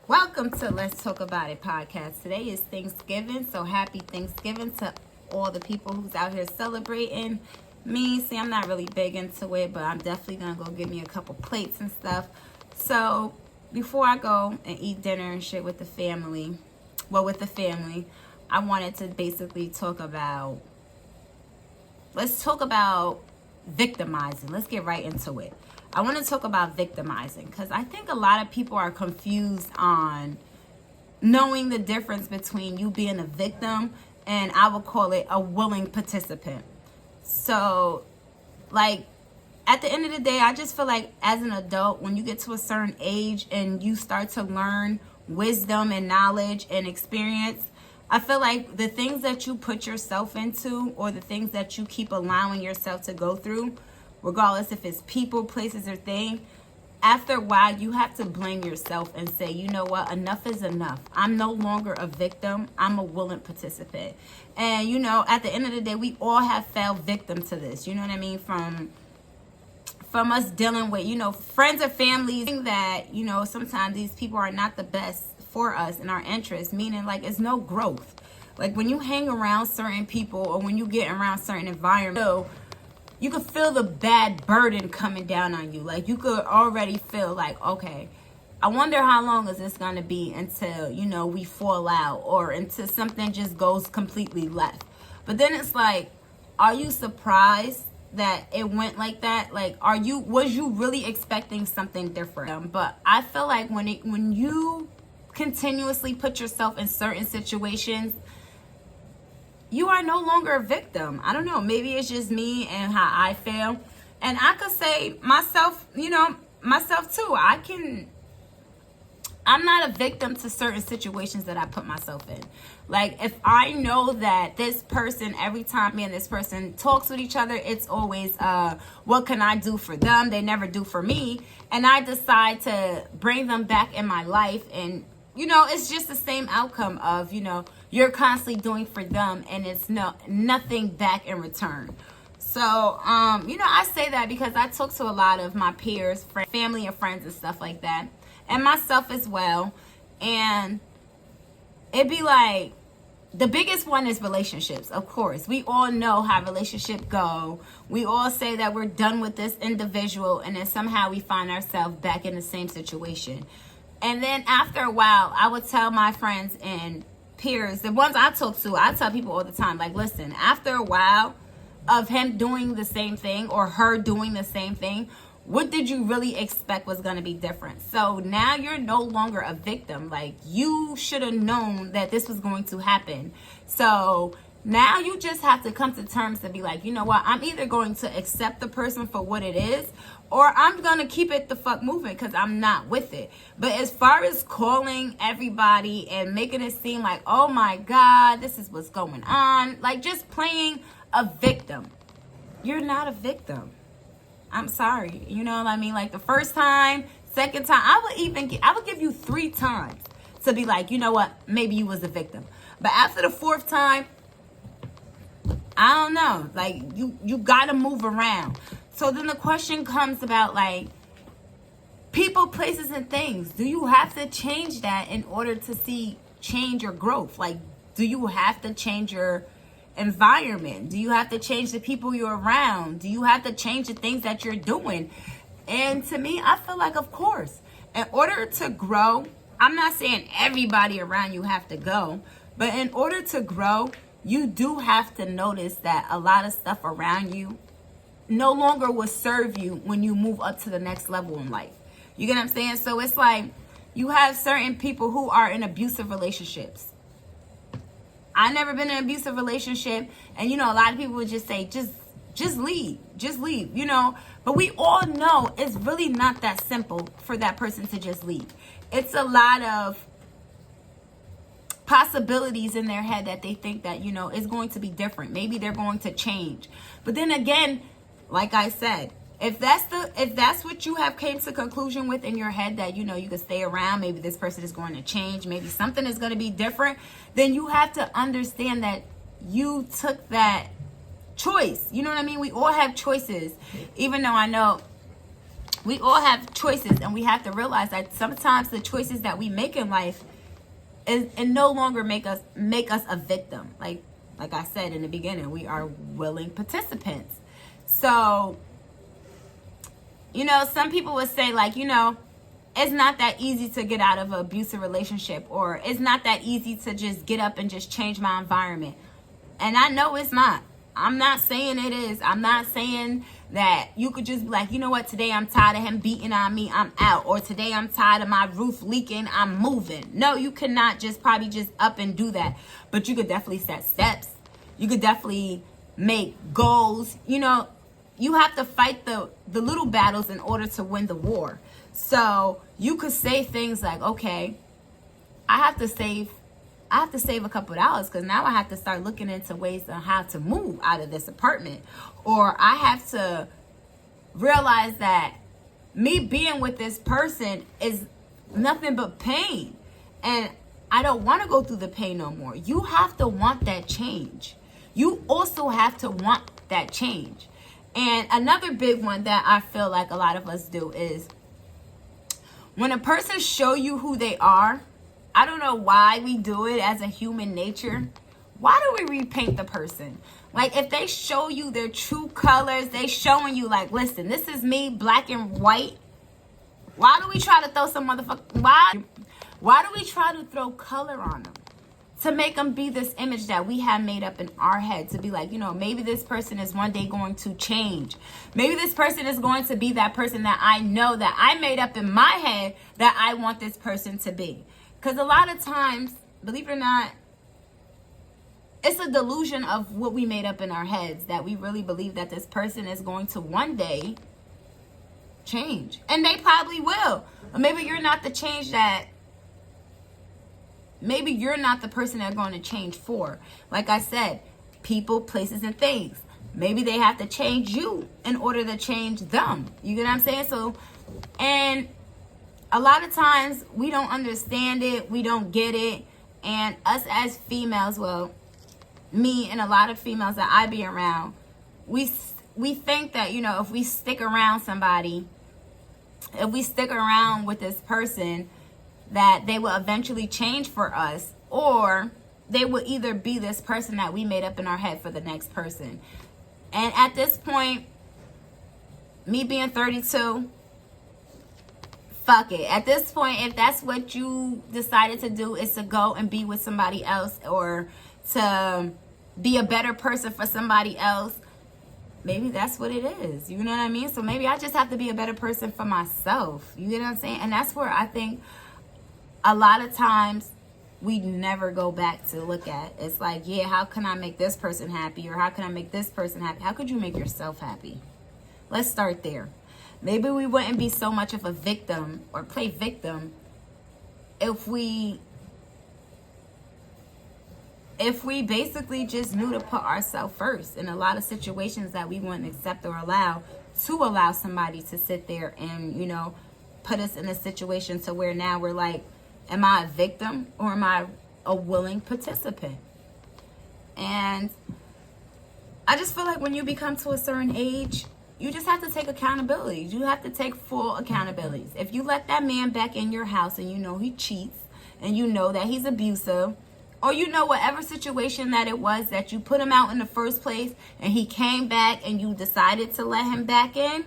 Welcome to Let's Talk About It podcast. Today is Thanksgiving, so happy Thanksgiving to all the people who's out here celebrating. See, I'm not really big into it, but I'm definitely going to go get me a couple plates and stuff. So before I go and eat dinner and shit with the family, I wanted to basically let's talk about victimizing. Let's get right into it. I want to talk about victimizing because I think a lot of people are confused on knowing the difference between you being a victim and I would call it a willing participant. So, like, at the end of the day, I just feel like as an adult, when you get to a certain age and you start to learn wisdom and knowledge and experience, I feel like the things that you put yourself into or the things that you keep allowing yourself to go through, regardless if it's people, places, or thing, after a while, you have to blame yourself and say, you know what, enough is enough. I'm no longer a victim. I'm a willing participant. And, at the end of the day, we all have fell victim to this. You know what I mean? From us dealing with, friends or families that, sometimes these people are not the best for us and our interests, meaning like it's no growth. Like when you hang around certain people or when you get around certain environments, you could feel the bad burden coming down on you. Like you could already feel like, okay, I wonder how long is this going to be until, we fall out or until something just goes completely left. But then it's like, are you surprised that it went like that? Like, was you really expecting something different? But I feel like when you continuously put yourself in certain situations, you are no longer a victim. I don't know. Maybe it's just me and how I feel. And I could say myself too. I'm not a victim to certain situations that I put myself in. Like if I know that this person, every time me and this person talks with each other, it's always, what can I do for them? They never do for me. And I decide to bring them back in my life and it's just the same outcome of, you're constantly doing for them and it's nothing back in return. So, I say that because I talk to a lot of my peers, family and friends and stuff like that, and myself as well. And it'd be like, the biggest one is relationships, of course. We all know how relationships go. We all say that we're done with this individual and then somehow we find ourselves back in the same situation. And then after a while, I would tell my friends and peers, the ones I talk to, I tell people all the time, like, listen, after a while of him doing the same thing or her doing the same thing, what did you really expect was going to be different? So now you're no longer a victim. Like, you should have known that this was going to happen. So now you just have to come to terms to be like, you know what? I'm either going to accept the person for what it is or I'm going to keep it the fuck moving because I'm not with it. But as far as calling everybody and making it seem like, oh my God, this is what's going on, like just playing a victim. You're not a victim. I'm sorry. You know what I mean? Like the first time, second time, I would give you 3 times to be like, you know what? Maybe you was a victim. But after the 4th time, I don't know. Like you got to move around. So then the question comes about like people, places, and things. Do you have to change that in order to see change or growth? Like, do you have to change your environment? Do you have to change the people you're around? Do you have to change the things that you're doing? And to me, I feel like, of course, in order to grow, I'm not saying everybody around you have to go, but in order to grow, you do have to notice that a lot of stuff around you no longer will serve you when you move up to the next level in life. You get what I'm saying? So it's like you have certain people who are in abusive relationships. I never been in an abusive relationship. And, a lot of people would just say, just leave, But we all know it's really not that simple for that person to just leave. It's a lot of possibilities in their head that they think that, is going to be different. Maybe they're going to change. But then again, like I said, if that's what you have came to conclusion with in your head that, you can stay around, maybe this person is going to change, maybe something is going to be different, then you have to understand that you took that choice. You know what I mean? We all have choices, even though I know We all have choices, and we have to realize that sometimes the choices that we make in life and no longer make us a victim. Like I said in the beginning, we are willing participants. So, you know, some people would say, like, you know, it's not that easy to get out of an abusive relationship, or it's not that easy to just get up and just change my environment. And I know it's not. I'm not saying it is. I'm not saying that you could just be like, you know what, today I'm tired of him beating on me, I'm out. Or today I'm tired of my roof leaking, I'm moving. No, you cannot just probably just up and do that. But you could definitely set steps. You could definitely make goals. You know, you have to fight the little battles in order to win the war. So you could say things like, okay, I have to save a couple of dollars because now I have to start looking into ways on how to move out of this apartment. Or I have to realize that me being with this person is nothing but pain. And I don't want to go through the pain no more. You have to want that change. You also have to want that change. And another big one that I feel like a lot of us do is when a person show you who they are, I don't know why we do it as a human nature. Why do we repaint the person? Like, if they show you their true colors, they showing you, like, listen, this is me, black and white. Why do we try to throw some motherfucker? Why do we try to throw color on them? To make them be this image that we have made up in our head. To be like, you know, maybe this person is one day going to change. Maybe this person is going to be that person that I know that I made up in my head that I want this person to be. Because a lot of times, believe it or not, it's a delusion of what we made up in our heads, that we really believe that this person is going to one day change. And they probably will. Or maybe you're not the change that, maybe you're not the person they're going to change for. Like I said, people, places, and things. Maybe they have to change you in order to change them. You get what I'm saying? So, and a lot of times we don't understand it, we don't get it, and us as females, well, me and a lot of females that I be around, we think that, you know, if we stick around somebody, if we stick around with this person, that they will eventually change for us, or they will either be this person that we made up in our head for the next person. And at this point, me being 32, fuck it. At this point, if that's what you decided to do, is to go and be with somebody else, or to be a better person for somebody else, maybe that's what it is. You know what I mean? So maybe I just have to be a better person for myself. You get what I'm saying? And that's where I think a lot of times we never go back to look at. It's like, yeah, how can I make this person happy? Or how can I make this person happy? How could you make yourself happy? Let's start there. Maybe we wouldn't be so much of a victim or play victim if we basically just knew to put ourselves first in a lot of situations that we wouldn't accept or allow somebody to sit there and, you know, put us in a situation to where now we're like, am I a victim or am I a willing participant? And I just feel like when you become to a certain age, you just have to take accountability. You have to take full accountability. If you let that man back in your house and you know he cheats and you know that he's abusive, or you know whatever situation that it was that you put him out in the first place and he came back and you decided to let him back in,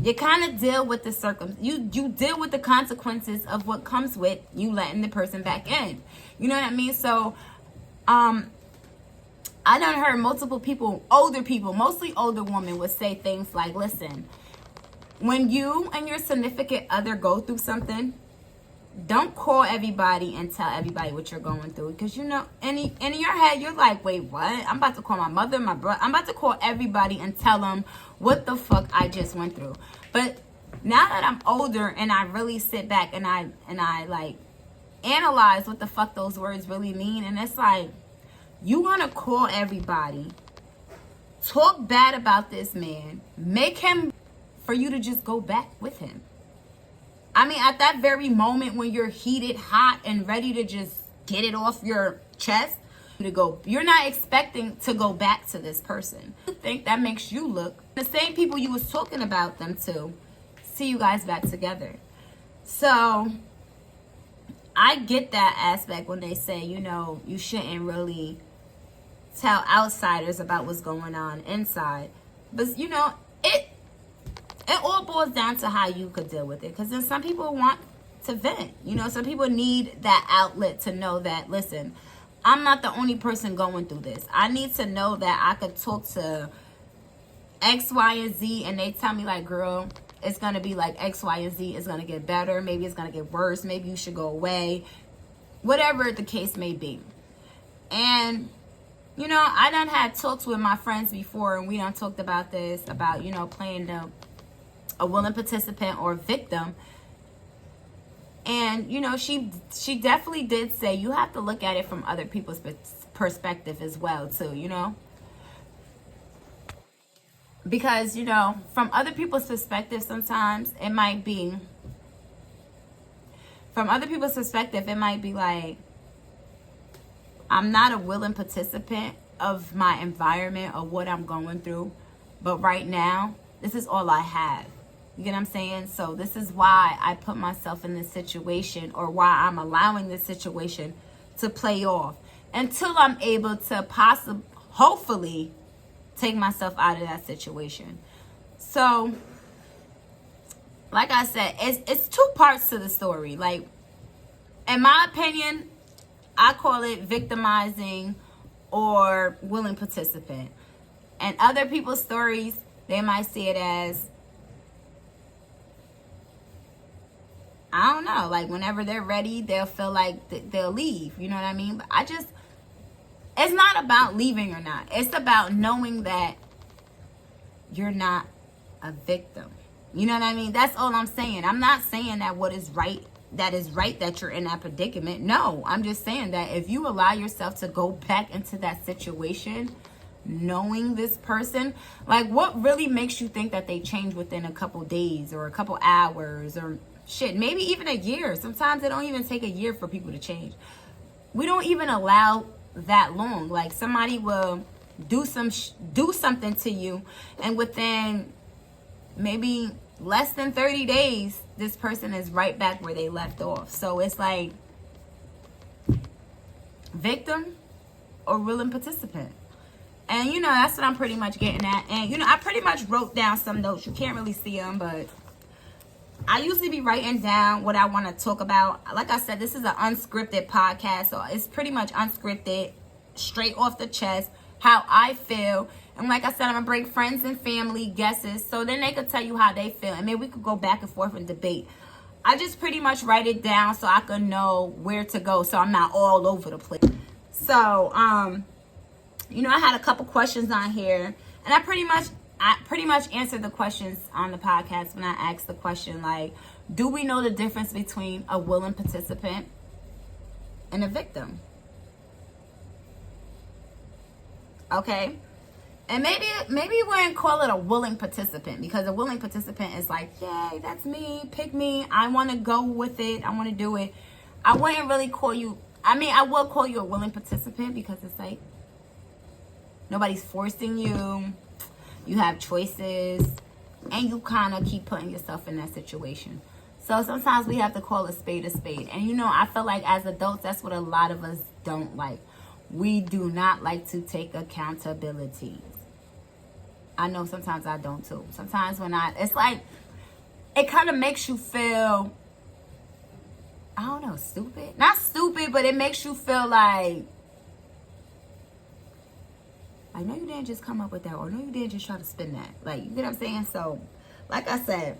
you kind of deal with the you deal with the consequences of what comes with you letting the person back in. You know what I mean? So, I done heard multiple people, older people, mostly older women, would say things like, listen, when you and your significant other go through something, don't call everybody and tell everybody what you're going through. Because, you know, in your head, you're like, wait, what? I'm about to call my mother, my brother. I'm about to call everybody and tell them what the fuck I just went through. But now that I'm older and I really sit back and I like analyze what the fuck those words really mean. And it's like, you want to call everybody, talk bad about this man, make him for you to just go back with him. I mean, at that very moment when you're heated, hot, and ready to just get it off your chest, you're not expecting to go back to this person. You think that makes you look, the same people you was talking about them to, see you guys back together. So I get that aspect when they say, you know, you shouldn't really tell outsiders about what's going on inside. But, you know, it all boils down to how you could deal with it. Because then some people want to vent. You know, some people need that outlet to know that, listen, I'm not the only person going through this. I need to know that I could talk to X, Y, and Z, and they tell me, like, girl, it's going to be like X, Y, and Z. It's going to get better. Maybe it's going to get worse. Maybe you should go away. Whatever the case may be. And, you know, I done had talks with my friends before, and we done talked about this, about, you know, playing a willing participant or victim. And, you know, she definitely did say you have to look at it from other people's perspective as well, too, you know. Because, you know, from other people's perspective, sometimes it might be, like, I'm not a willing participant of my environment or what I'm going through. But right now, this is all I have. You get what I'm saying? So this is why I put myself in this situation, or why I'm allowing this situation to play off until I'm able to hopefully take myself out of that situation. So, like I said, it's two parts to the story. Like, in my opinion, I call it victimizing or willing participant. And other people's stories, they might see it as, I don't know, like whenever they're ready, they'll feel like they'll leave. You know what I mean? But it's not about leaving or not. It's about knowing that you're not a victim. You know what I mean? That's all I'm saying. I'm not saying that that you're in that predicament. No, I'm just saying that if you allow yourself to go back into that situation, knowing this person, like, what really makes you think that they change within a couple days or a couple hours or shit, maybe even a year? Sometimes it don't even take a year for people to change. We don't even allow that long. Like, somebody will do something to you, and within maybe less than 30 days, this person is right back where they left off. So it's like, victim or willing participant. And, you know, that's what I'm pretty much getting at. And, you know, I pretty much wrote down some notes. You can't really see them, but I usually be writing down what I want to talk about. Like I said, this is an unscripted podcast, so it's pretty much unscripted, straight off the chest, how I feel. And like I said, I'm going to bring friends and family guesses, so then they could tell you how they feel. And maybe we could go back and forth and debate. I just pretty much write it down so I can know where to go, so I'm not all over the place. So, you know, I had a couple questions on here, and I pretty much answered the questions on the podcast when I asked the question, like, do we know the difference between a willing participant and a victim? Okay. And maybe we wouldn't call it a willing participant, because a willing participant is like, yay, that's me, pick me, I want to go with it, I want to do it. I wouldn't really call you, I will call you a willing participant, because it's like, nobody's forcing you, you have choices, and you kind of keep putting yourself in that situation. So sometimes we have to call a spade a spade. And, you know, I feel like as adults, that's what a lot of us don't like. We do not like to take accountability. I know sometimes I don't too. Sometimes it's like, it kind of makes you feel, I don't know, stupid. Not stupid, but it makes you feel like, I know you didn't just come up with that, or no, you didn't just try to spin that. Like, you get what I'm saying? So, like I said,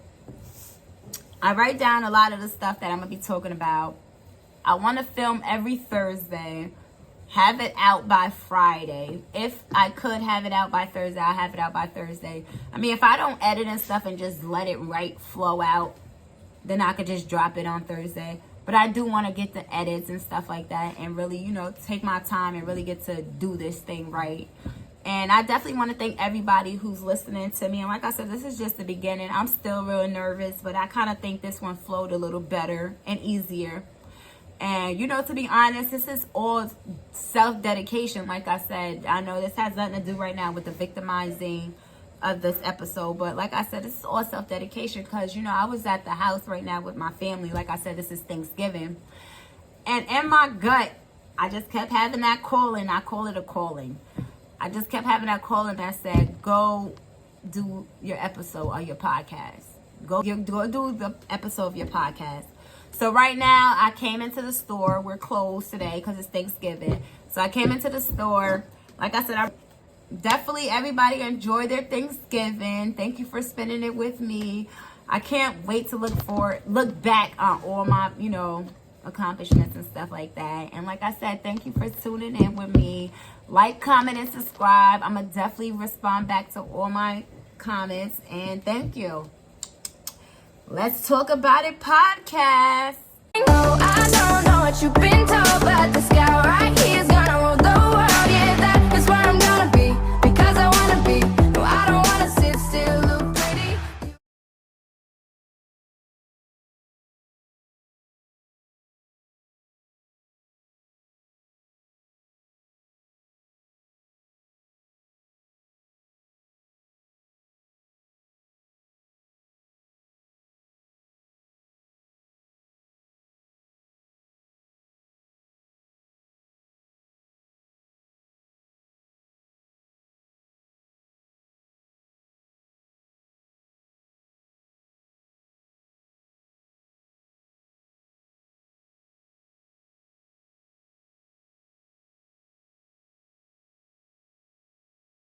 I write down a lot of the stuff that I'm going to be talking about. I want to film every Thursday. Have it out by Friday. If I could have it out by Thursday, I'll have it out by Thursday. I mean, if I don't edit and stuff and just let it flow out, then I could just drop it on Thursday. But I do want to get the edits and stuff like that and really, you know, take my time and really get to do this thing right. And I definitely want to thank everybody who's listening to me. And like I said, this is just the beginning. I'm still real nervous, but I kind of think this one flowed a little better and easier. And, you know, to be honest, this is all self-dedication. Like I said, I know this has nothing to do right now with the victimizing of this episode. But like I said, this is all self-dedication because, you know, I was at the house right now with my family. Like I said, this is Thanksgiving. And in my gut, I just kept having that calling. I call it a calling. I just kept having that calling that said, go do your episode or your podcast. Go do the episode of your podcast. So right now, I came into the store. We're closed today because it's Thanksgiving. So I came into the store. Like I said, I definitely everybody enjoy their Thanksgiving. Thank you for spending it with me. I can't wait to look back on all my, you know, accomplishments and stuff like that. And like I said, thank you for tuning in with me. Like, comment, and subscribe. I'm going to definitely respond back to all my comments. And thank you. Let's Talk About It podcast. I don't know what you've been told, but the sky